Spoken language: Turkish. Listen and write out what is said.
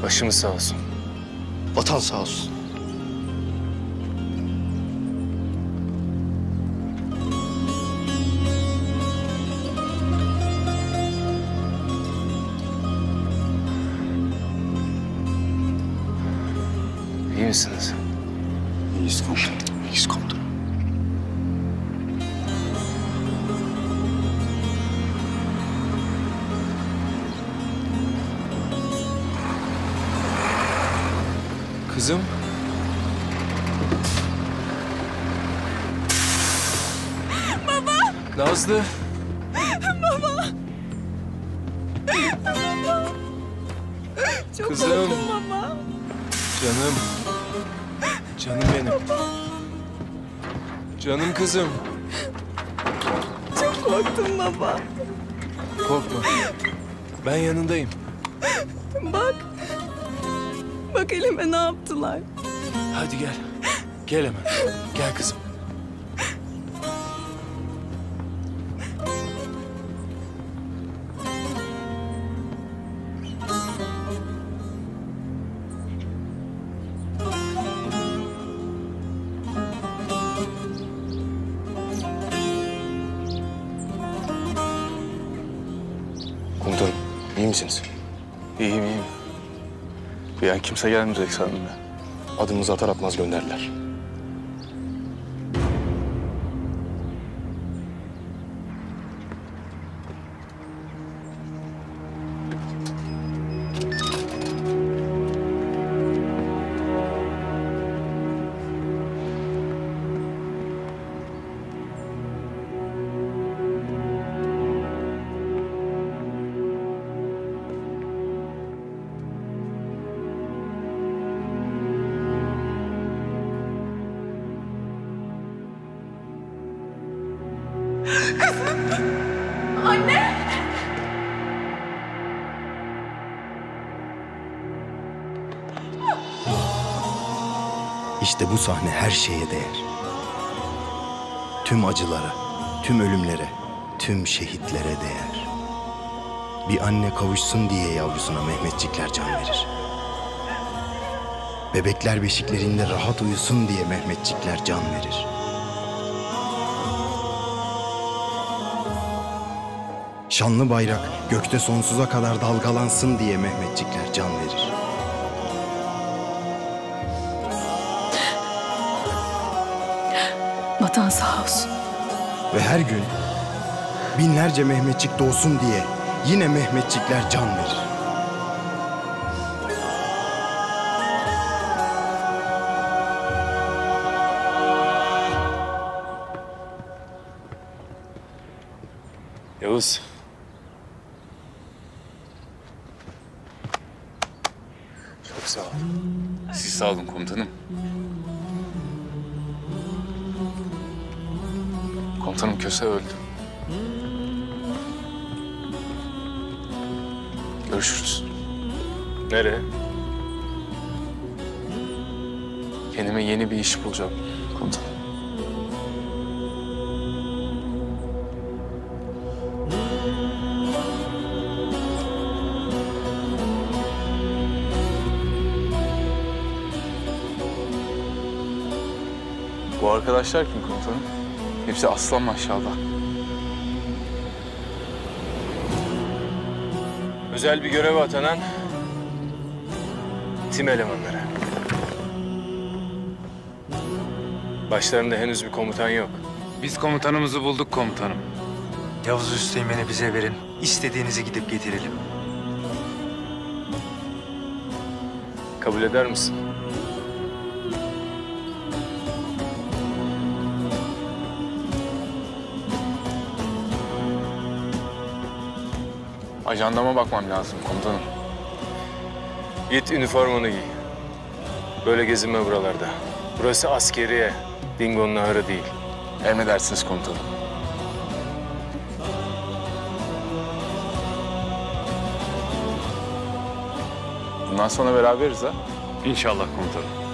Başımız sağ olsun. Vatan sağ olsun. İyi misiniz? İyiyiz komutanım. İyiyiz komutanım. Kızım. Baba! Nazlı. Baba! Baba! Çok Kızım. korktum baba. Canım. Canım benim. Canım kızım. Çok korktum baba. Korkma. Ben yanındayım. Bak. Bak elime ne yaptılar. Hadi gel. Gel hemen. Gel kızım. Komutanım, iyi misiniz? İyiyim, iyiyim. Bir an kimse gelmeyecek sandım ben. Adımızı atar atmaz gönderdiler. Anne! İşte bu sahne her şeye değer. Tüm acılara, tüm ölümlere, tüm şehitlere değer. Bir anne kavuşsun diye yavrusuna Mehmetçikler can verir. Bebekler beşiklerinde rahat uyusun diye Mehmetçikler can verir. Şanlı bayrak gökte sonsuza kadar dalgalansın diye Mehmetçikler can verir. Vatan sağ olsun. Ve her gün binlerce Mehmetçik doğsun diye yine Mehmetçikler can verir. Yavuz. Çok sağ ol. Siz sağ olun komutanım. Komutanım Köse öldü. Görüşürüz. Nereye? Kendime yeni bir iş bulacağım komutanım. Bu arkadaşlar kim komutanım? Hepsi aslan maşallah. Özel bir göreve atanan tim elemanları. Başlarında henüz bir komutan yok. Biz komutanımızı bulduk komutanım. Yavuz Üsteğmen'i bize verin. İstediğinizi gidip getirelim. Kabul eder misin? Ajandama bakmam lazım komutanım. Git üniformanı giy. Böyle gezinme buralarda. Burası askeriye, Dingo'nun ahırı değil. Emredersiniz komutanım. Bundan sonra beraberiz ha. İnşallah komutanım.